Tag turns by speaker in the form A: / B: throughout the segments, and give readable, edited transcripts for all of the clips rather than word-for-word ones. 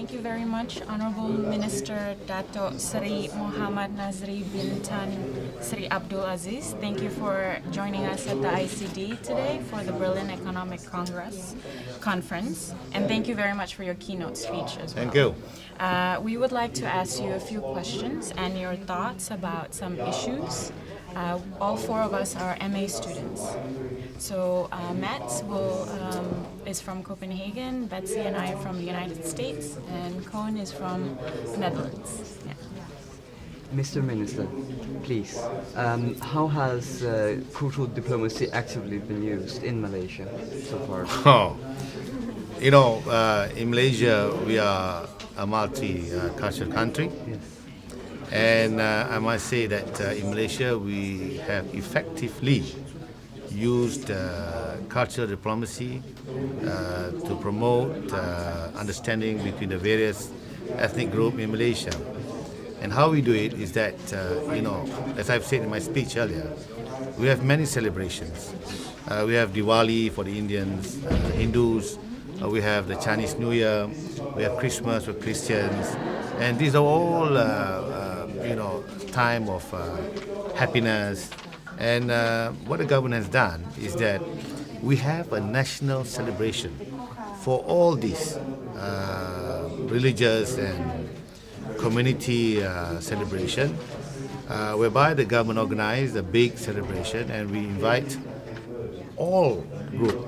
A: Thank you very much, Honorable Minister Dato Seri Mohamed Nazri Bintan Seri Abdul Aziz. Thank you for joining us at the ICD today for the Berlin Economic Conference. And thank you very much for your keynote speech as well.
B: Thank you.
A: We would like to ask you a few questions and your thoughts about some issues. All four of us are MA students. So Mats is from Copenhagen, Betsy and I are from the United States, and Koen is from the Netherlands. Yeah.
C: Mr. Minister, please, how has cultural diplomacy actively been used in Malaysia so far?
B: Oh, in Malaysia, we are a multi-cultural country.
C: Yes.
B: And I must say that in Malaysia, we have effectively used cultural diplomacy to promote understanding between the various ethnic groups in Malaysia. And how we do it is that, as I've said in my speech earlier, we have many celebrations. We have Diwali for the Indians, the Hindus. We have the Chinese New Year. We have Christmas for Christians. And these are all, time of happiness. And what the government has done is that we have a national celebration for all these religious and community celebration, whereby the government organized a big celebration and we invite all groups.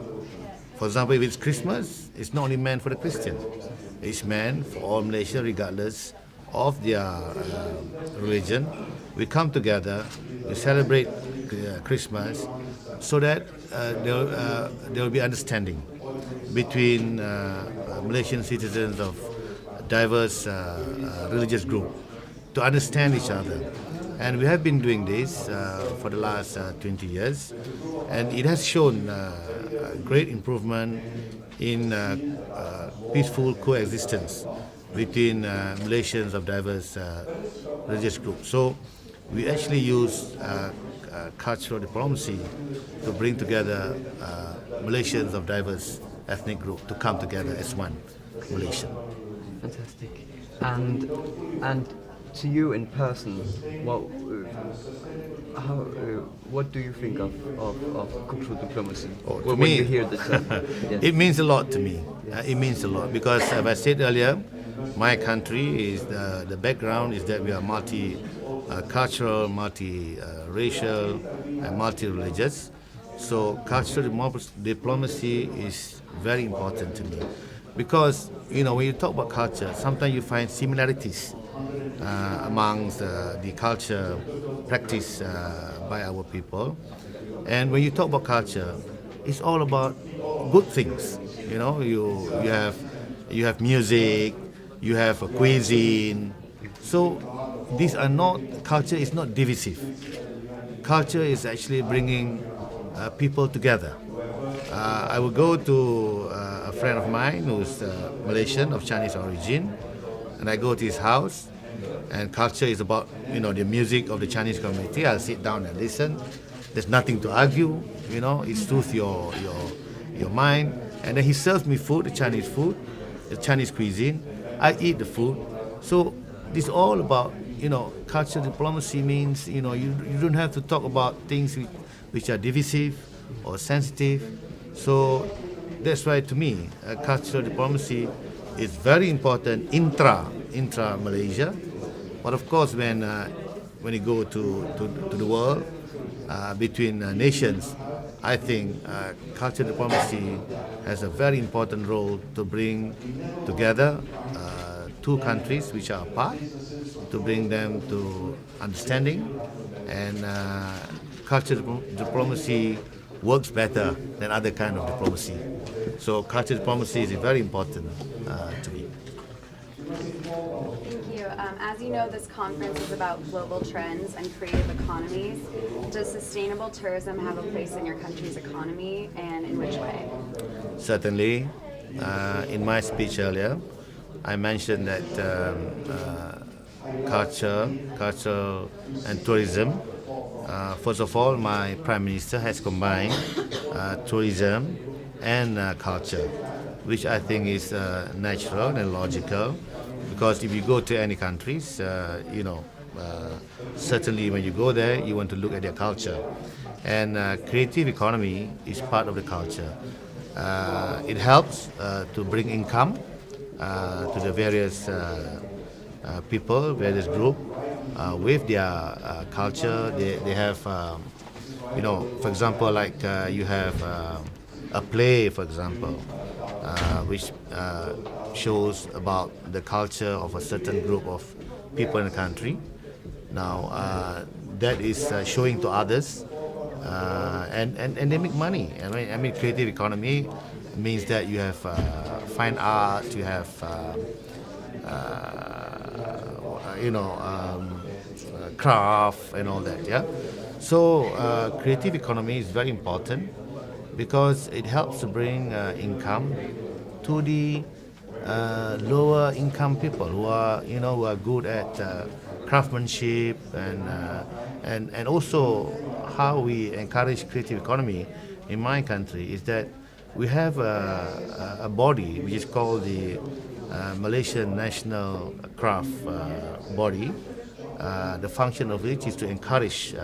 B: For example, if it's Christmas, it's not only meant for the Christians. It's meant for all Malaysians, regardless of their religion. We come together, we celebrate Christmas, so that there will be understanding between Malaysian citizens of diverse religious groups to understand each other. And we have been doing this for the last 20 years, and it has shown great improvement in peaceful coexistence between Malaysians of diverse religious groups. So we actually use cultural diplomacy to bring together Malaysians of diverse ethnic groups to come together as one Malaysian.
C: Fantastic. And to you in person, what do you think of cultural diplomacy?
B: To
C: when
B: me,
C: you hear the term? Yes.
B: It means a lot to me. It means a lot because, as I said earlier, my country is the background is that we are multi-cultural, multi-racial, and multi-religious. So cultural diplomacy is very important to me because when you talk about culture, sometimes you find similarities amongst the culture practiced by our people. And when you talk about culture, it's all about good things. You have music, you have a cuisine. So these are not, culture is not divisive. Culture is actually bringing people together. I will go to a friend of mine who's Malaysian of Chinese origin, and I go to his house, and culture is about the music of the Chinese community. I'll sit down and listen. There's nothing to argue. It soothes your mind. And then he serves me food, the Chinese cuisine. I eat the food. So this is all about cultural diplomacy means you don't have to talk about things which are divisive or sensitive. So that's why to me cultural diplomacy is very important intra Malaysia. But of course, when you go to the world between nations, I think cultural diplomacy has a very important role to bring together two countries which are apart, to bring them to understanding, and cultural diplomacy works better than other kind of diplomacy. So cultural diplomacy is very important to me.
D: Thank you. As you know, this conference is about global trends and creative economies. Does sustainable tourism have a place in your country's economy, and in which way?
B: Certainly. In my speech earlier, I mentioned that culture and tourism. First of all, my Prime Minister has combined tourism and culture. which I think is natural and logical. Because if you go to any countries, certainly when you go there, you want to look at their culture. And creative economy is part of the culture. It helps to bring income to the various people, various group. With their culture, they have, for example, like you have a play, for example, which shows about the culture of a certain group of people in the country. Now, that is showing to others, and they make money. I mean, creative economy means that you have fine art, you have craft and all that. Yeah. So creative economy is very important because it helps to bring income to the lower income people who are good at craftsmanship and also how we encourage creative economy in my country is that we have a body which is called the Malaysian National Craft Body. The function of which is to encourage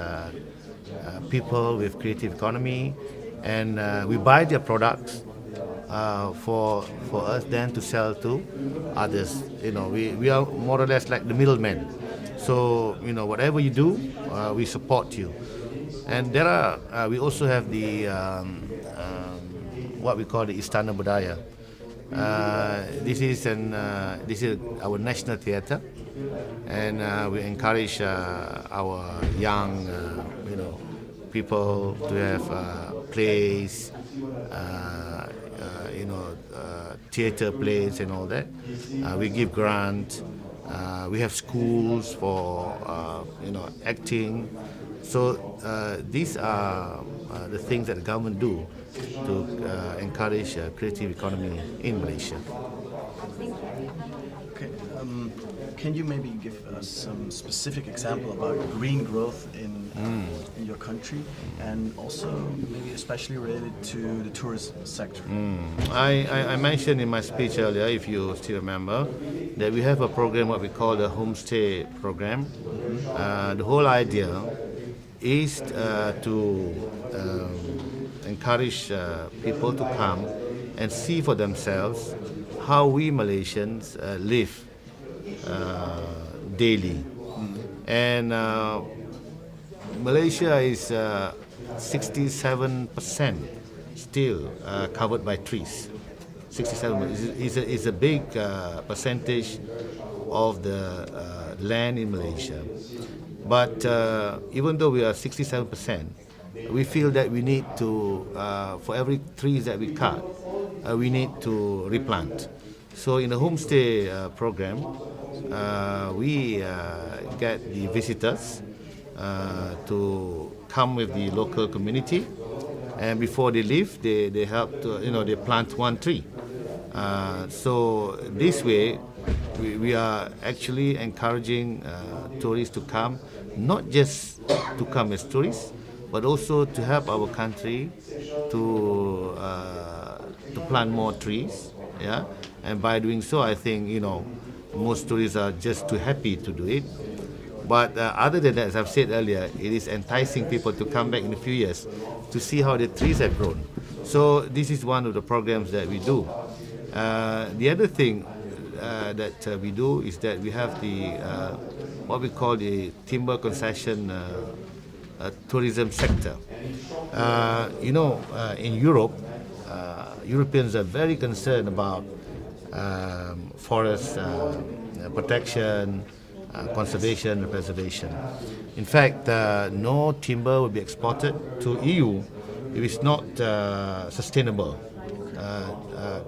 B: people with creative economy, and we buy their products for us then to sell to others. We are more or less like the middlemen. So whatever you do, we support you. And there are we also have the what we call the Istana Budaya. This is our national theatre, and we encourage our young people to have plays, theatre plays and all that. We give grant. We have schools for acting. So these are the things that the government do to encourage creative economy in Malaysia.
E: Okay. Can you maybe give us some specific example about green growth in your country, and also maybe especially related to the tourism sector?
B: I mentioned in my speech earlier, if you still remember, that we have a program what we call the homestay program. The whole idea is to encourage people to come and see for themselves how we Malaysians live daily. And Malaysia is 67% still covered by trees. 67 is a big percentage of the land in Malaysia. But even though we are 67%, we feel that we need to, for every trees that we cut, we need to replant. So in the homestay program, we get the visitors to come with the local community, and before they leave, they help to, they plant one tree. So this way, we are actually encouraging tourists to come, not just to come as tourists, but also to help our country to plant more trees. Yeah, and by doing so, I think most tourists are just too happy to do it. But other than that, as I've said earlier, it is enticing people to come back in a few years to see how the trees have grown. So this is one of the programs that we do. The other thing that we do is that we have the what we call the timber concession tourism sector. In Europe, Europeans are very concerned about forest protection, conservation, and preservation. In fact, no timber will be exported to EU if it's not sustainable,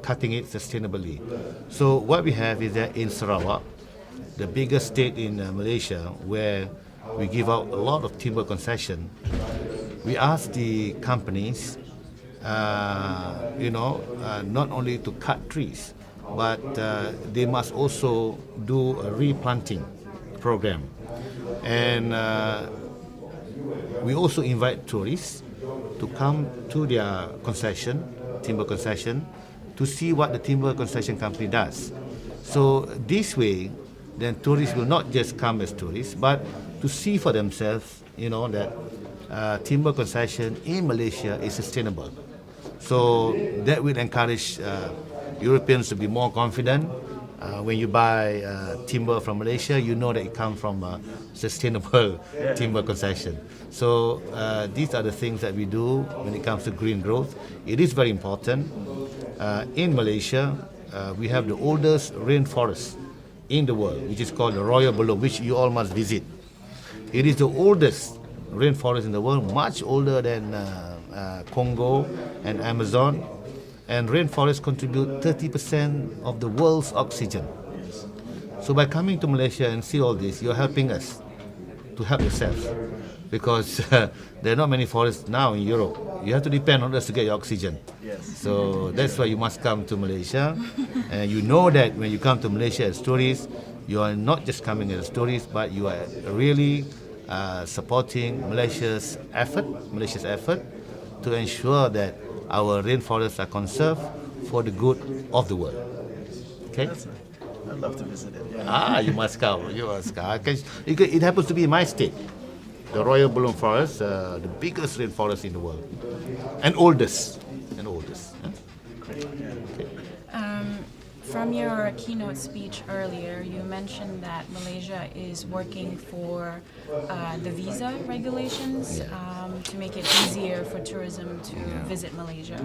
B: cutting it sustainably. So what we have is that in Sarawak, the biggest state in Malaysia, where we give out a lot of timber concession, we ask the companies, not only to cut trees, but they must also do a replanting program. And we also invite tourists to come to their concession, timber concession, to see what the timber construction company does. So this way, then tourists will not just come as tourists, but to see for themselves, that timber construction in Malaysia is sustainable. So that will encourage Europeans to be more confident. When you buy timber from Malaysia, you know that it comes from sustainable timber concession. So these are the things that we do when it comes to green growth. It is very important. In Malaysia, we have the oldest rainforest in the world, which is called the Royal Belum, which you all must visit. It is the oldest rainforest in the world, much older than Congo and Amazon. And rainforests contribute 30% of the world's oxygen. So by coming to Malaysia and see all this, you're helping us to help yourselves. Because there are not many forests now in Europe. You have to depend on us to get your oxygen. So that's why you must come to Malaysia. And you know that when you come to Malaysia as tourists, you are not just coming as tourists, but you are really supporting Malaysia's effort to ensure that our rainforests are conserved for the good of the world. Okay?
E: I'd love to visit it. Yeah.
B: You must come. You must come. It happens to be in my state, the Royal Belum Forest, the biggest rainforest in the world, and oldest. Huh?
E: Great. Yeah.
A: From your keynote speech earlier, you mentioned that Malaysia is working for the visa regulations to make it easier for tourism to visit Malaysia.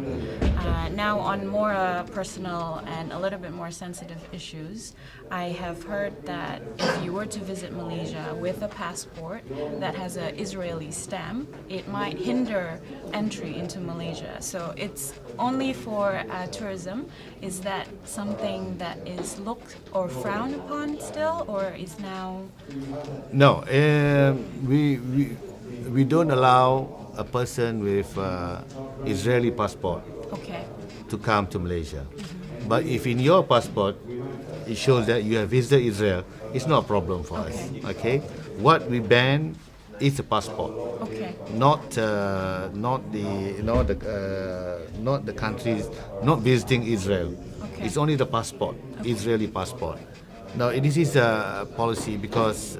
A: Now, on more personal and a little bit more sensitive issues, I have heard that if you were to visit Malaysia with a passport that has an Israeli stamp, it might hinder entry into Malaysia. So it's only for tourism. Is that something that is looked or frowned upon still, or is now?
B: No, we don't allow a person with Israeli passport to come to Malaysia. But if in your passport it shows that you have visited Israel, it's not a problem for us. Okay, what we ban is a passport. Not the countries, not visiting Israel. It's only the passport, Israeli passport. Now, this is a policy because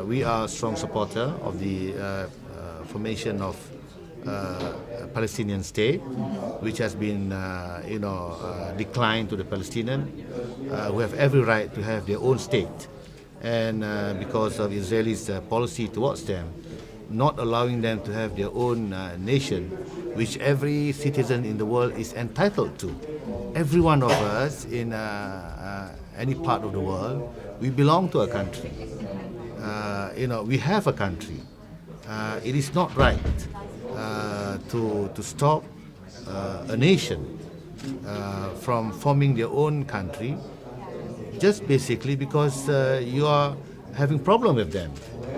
B: we are a strong supporter of the formation of a Palestinian state, which has been, declined to the Palestinians, who have every right to have their own state. And because of Israelis' policy towards them, not allowing them to have their own nation, which every citizen in the world is entitled to. Every one of us in any part of the world, we belong to a country. We have a country. It is not right to stop a nation from forming their own country just basically because you are having problem with them.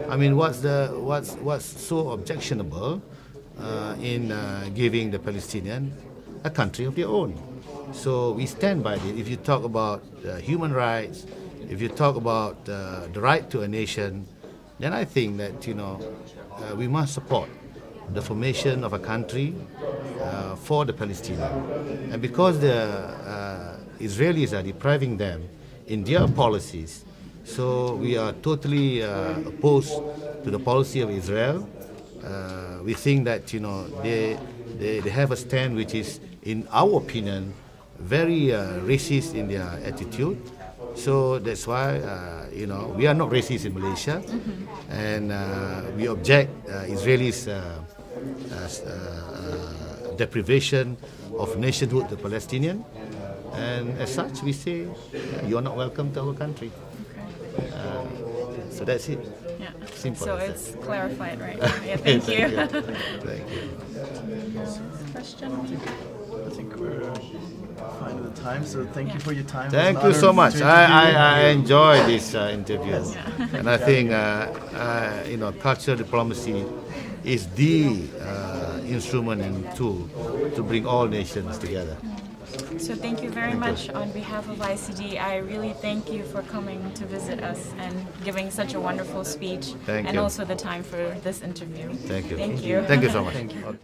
B: I mean, what's so objectionable in giving the Palestinian a country of their own? So we stand by it. If you talk about human rights, if you talk about the right to a nation, then I think that we must support the formation of a country for the Palestinians. And because the Israelis are depriving them in their policies, so we are totally opposed to the policy of Israel. We think that they have a stand which is, in our opinion, very racist in their attitude. So that's why we are not racist in Malaysia, and we object Israelis' deprivation of nationhood to Palestinian. And as such, we say you are not welcome to our country. So that's it.
A: Yeah.
B: Simple.
A: So it's clarified, right? Yeah, thank you.
B: Thank you.
A: Question?
E: I think we're fine with the time, so thank you for your time.
B: Thank you so much. I enjoy this interview, and I think cultural diplomacy is the instrument and tool to bring all nations together.
A: So thank you very much on behalf of ICD. I really thank you for coming to visit us and giving such a wonderful speech,
B: Thank
A: and
B: you.
A: also the time for this interview.
B: Thank you.
A: Thank you.
B: Thank you so much.
C: Thank you.
B: Okay.